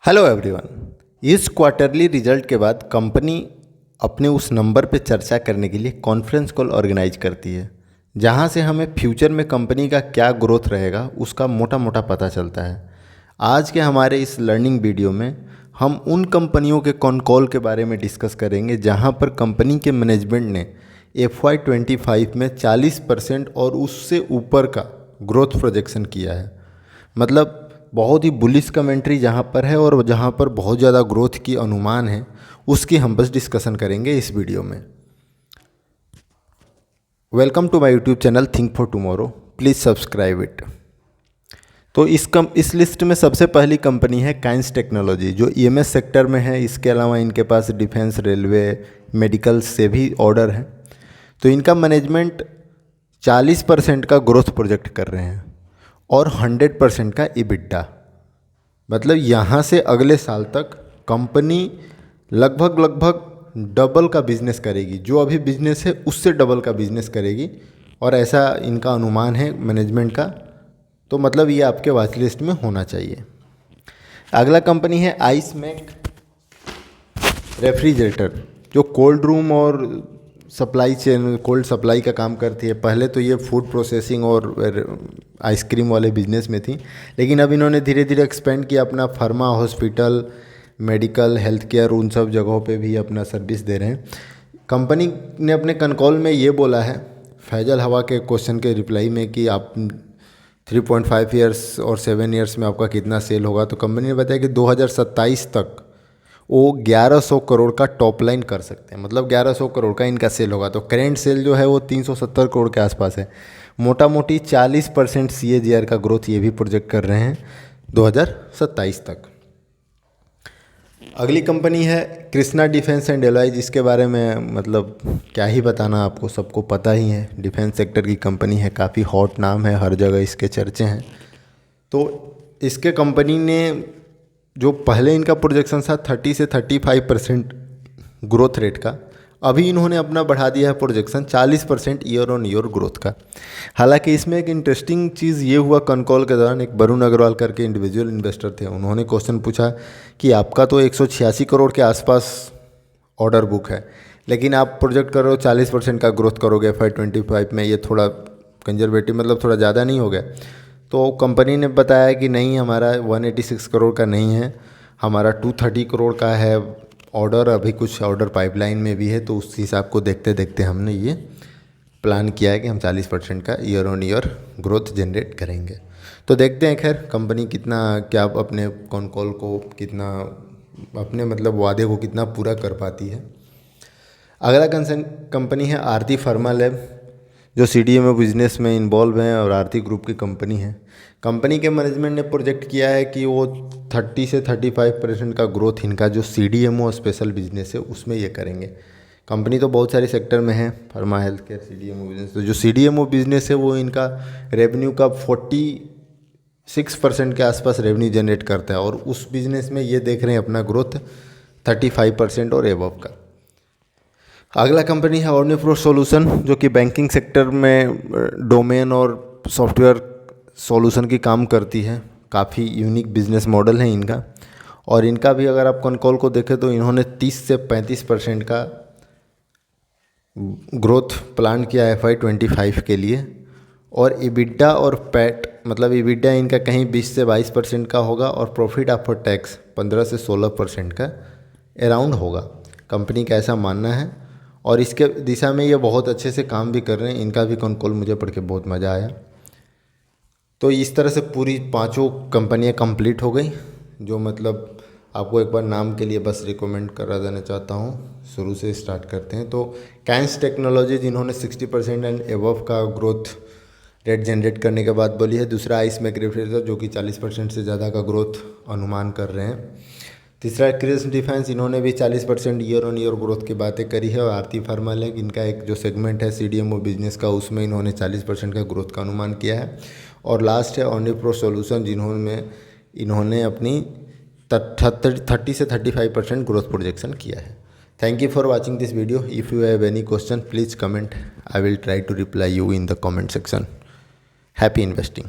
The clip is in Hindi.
Hello everyone. इस क्वार्टरली रिजल्ट के बाद कंपनी अपने उस नंबर पे चर्चा करने के लिए कॉन्फ्रेंस कॉल ऑर्गेनाइज करती है, जहां से हमें फ्यूचर में कंपनी का क्या ग्रोथ रहेगा उसका मोटा मोटा पता चलता है। आज के हमारे इस लर्निंग वीडियो में हम उन कंपनियों के कॉन कॉल के बारे में डिस्कस करेंगे जहां पर कंपनी के मैनेजमेंट ने FY25 में 40% और उससे ऊपर का ग्रोथ प्रोजेक्शन किया है। मतलब बहुत ही बुलिश कमेंट्री जहाँ पर है और जहाँ पर बहुत ज़्यादा ग्रोथ की अनुमान है, उसकी हम बस डिस्कशन करेंगे इस वीडियो में। Welcome to my YouTube channel think for tomorrow, please subscribe it. तो इस लिस्ट में सबसे पहली कंपनी है काइंस टेक्नोलॉजी, जो EMS सेक्टर में है। इसके अलावा इनके पास डिफेंस, रेलवे, मेडिकल से भी ऑर्डर है। तो इनका मैनेजमेंट 40% का ग्रोथ प्रोजेक्ट कर रहे हैं और 100% का EBITDA। मतलब यहाँ से अगले साल तक कंपनी लगभग डबल का बिजनेस करेगी। जो अभी बिजनेस है उससे डबल का बिजनेस करेगी, और ऐसा इनका अनुमान है मैनेजमेंट का। तो मतलब ये आपके वॉच लिस्ट में होना चाहिए। अगला कंपनी है आइसमेक रेफ्रिजरेटर, जो कोल्ड रूम और सप्लाई चेन, कोल्ड सप्लाई का काम करती है। पहले तो ये फूड प्रोसेसिंग और आइसक्रीम वाले बिजनेस में थी, लेकिन अब इन्होंने धीरे धीरे एक्सपेंड किया अपना pharma, hospital, medical, health care, उन सब जगहों पे भी अपना सर्विस दे रहे हैं। कंपनी ने अपने कनकॉल में ये बोला है फैजल हवा के क्वेश्चन के रिप्लाई में कि आप 3.5 ईयर्स और 7 ईयर्स में आपका कितना सेल होगा। तो कंपनी ने बताया कि 2027 तक वो 1100 करोड़ का टॉप लाइन कर सकते हैं। मतलब 1100 करोड़ का इनका सेल होगा। तो करेंट सेल जो है वो 370 करोड़ के आसपास है। मोटा मोटी 40% CAGR का ग्रोथ ये भी प्रोजेक्ट कर रहे हैं 2027 तक। अगली कंपनी है कृष्णा डिफेंस एंड एलॉय, जिसके बारे में मतलब क्या ही बताना, आपको सबको पता ही है। डिफेंस सेक्टर की कंपनी है, काफ़ी हॉट नाम है, हर जगह इसके चर्चे हैं। तो इसके कंपनी ने जो पहले इनका प्रोजेक्शन था 30 से 35% ग्रोथ रेट का, अभी इन्होंने अपना बढ़ा दिया है projection 40% year on year growth का। हालांकि इसमें एक इंटरेस्टिंग चीज़ ये हुआ, कॉल के दौरान एक वरुण अग्रवाल करके इंडिविजुअल इन्वेस्टर थे। उन्होंने क्वेश्चन पूछा कि आपका तो 186 करोड़ के आसपास ऑर्डर बुक है, लेकिन आप प्रोजेक्ट कर रहे हो 40% का ग्रोथ करोगे FY25 में, ये थोड़ा कंजर्वेटिव, मतलब थोड़ा ज़्यादा नहीं हो गया? तो कंपनी ने बताया कि नहीं, हमारा 186 करोड़ का नहीं है, हमारा 230 करोड़ का है ऑर्डर। अभी कुछ ऑर्डर पाइपलाइन में भी है, तो उस हिसाब को देखते देखते हमने ये प्लान किया है कि हम 40% का year on year growth generate करेंगे। तो देखते हैं खैर कंपनी कितना, क्या अपने कॉल को कितना, अपने मतलब वादे को कितना पूरा कर पाती है। अगला कंपनी है आरती फार्मा लैब, जो CDMO बिजनेस में इन्वॉल्व हैं और आरती ग्रुप की कंपनी है। कंपनी के मैनेजमेंट ने प्रोजेक्ट किया है कि वो 30 से 35% का ग्रोथ इनका जो CDMO स्पेशल बिजनेस है उसमें ये करेंगे। कंपनी तो बहुत सारे सेक्टर में है, pharma, health care, CDMO business. तो जो CDMO बिजनेस है वो इनका रेवेन्यू का 46% के आसपास रेवेन्यू जनरेट करता है, और उस बिजनेस में ये देख रहे हैं अपना ग्रोथ 35% और एबव का। अगला कंपनी है ऑर्निप्रो सॉल्यूशन, जो कि बैंकिंग सेक्टर में डोमेन और सॉफ्टवेयर सॉल्यूशन की काम करती है। काफ़ी यूनिक बिजनेस मॉडल है इनका, और इनका भी अगर आप कॉल को देखें तो इन्होंने 30 से 35% का ग्रोथ प्लान किया है FY25 के लिए। और EBITDA और पैट, मतलब EBITDA इनका कहीं 20 से 22% का होगा, और प्रॉफिट आफ्टर टैक्स 15 से 16% का अराउंड होगा। कंपनी का ऐसा मानना है, और इसके दिशा में ये बहुत अच्छे से काम भी कर रहे हैं। इनका भी कॉल मुझे पढ़ के बहुत मज़ा आया। तो इस तरह से पूरी पांचों कंपनियां कंप्लीट हो गई, जो मतलब आपको एक बार नाम के लिए बस रिकमेंड करा देना चाहता हूँ। शुरू से स्टार्ट करते हैं। तो काइंस टेक्नोलॉजी, जिन्होंने 60% एंड एबव का ग्रोथ रेट जनरेट करने के बाद बोली है। दूसरा आइसमेक रेफ्रिजरेटर, जो कि 40% से ज़्यादा का ग्रोथ अनुमान कर रहे हैं। तीसरा क्रिस डिफेंस, इन्होंने भी 40% ईयर ऑन ईयर ग्रोथ की बातें करी है। और आरती फार्मा लैब, इनका एक जो सेगमेंट है CDMO बिजनेस का, उसमें इन्होंने 40% का ग्रोथ का अनुमान किया है। और लास्ट है ऑर्निप्रो सॉल्यूशन, इन्होंने अपनी 30 से 35% ग्रोथ प्रोजेक्शन किया है। Thank you for watching this video. If you have any question please comment, I will try to reply you in the comment section. Happy investing.